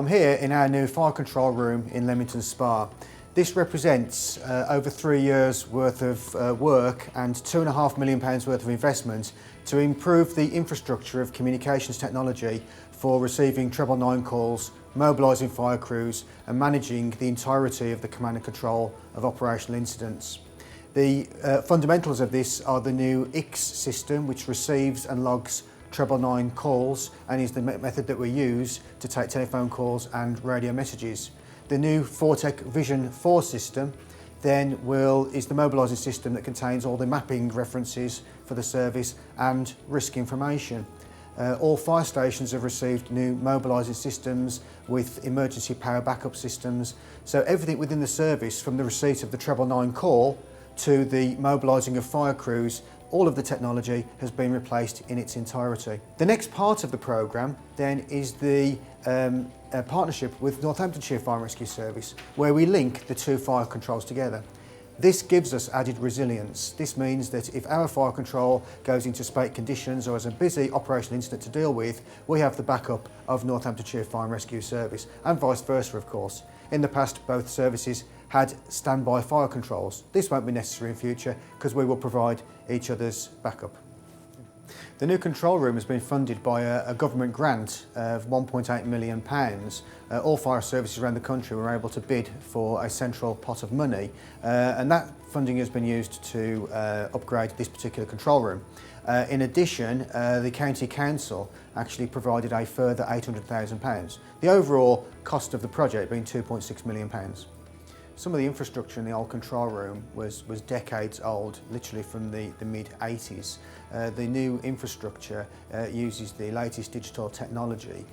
here in our new fire control room in Leamington Spa. This represents over 3 years worth of work and £2.5 million worth of investment to improve the infrastructure of communications technology for receiving 999 calls, mobilising fire crews and managing the entirety of the command and control of operational incidents. The fundamentals of this are the new X system, which receives and logs 999 calls and is the method that we use to take telephone calls and radio messages. The new Fortec Vision 4 system then is the mobilising system that contains all the mapping references for the service and risk information. All fire stations have received new mobilising systems with emergency power backup systems. So everything within the service, from the receipt of the 999 call to the mobilising of fire crews, all of the technology has been replaced in its entirety. The next part of the programme then is the partnership with Northamptonshire Fire and Rescue Service, where we link the two fire controls together. This gives us added resilience. This means that if our fire control goes into spate conditions or has a busy operational incident to deal with, we have the backup of Northamptonshire Fire and Rescue Service, and vice versa, of course. In the past, both services had standby fire controls. This won't be necessary in future because we will provide each other's backup. The new control room has been funded by a government grant of £1.8 million. All fire services around the country were able to bid for a central pot of money, and that funding has been used to upgrade this particular control room. In addition, the County Council actually provided a further £800,000. The overall cost of the project being £2.6 million. Some of the infrastructure in the old control room was decades old, literally from the mid-80s. The new infrastructure uses the latest digital technology.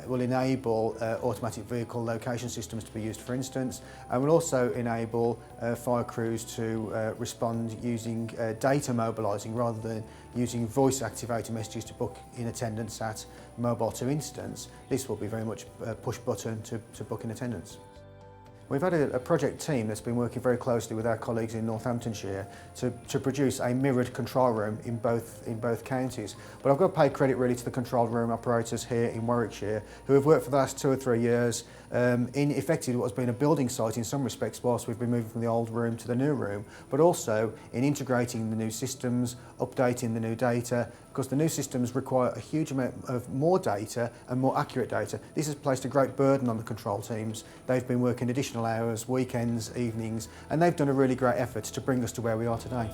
Will enable automatic vehicle location systems to be used, for instance, and will also enable fire crews to respond using data mobilising rather than using voice-activated messages to book in attendance at mobile to incidents. This will be very much push button to book in attendance. We've had a project team that's been working very closely with our colleagues in Northamptonshire to produce a mirrored control room in both counties. But I've got to pay credit really to the control room operators here in Warwickshire, who have worked for the last 2 or 3 years in effectively what has been a building site in some respects whilst we've been moving from the old room to the new room, but also in integrating the new systems, updating the new data, because the new systems require a huge amount of more data and more accurate data. This has placed a great burden on the control teams. They've been working additional hours, weekends, evenings, and they've done a really great effort to bring us to where we are today.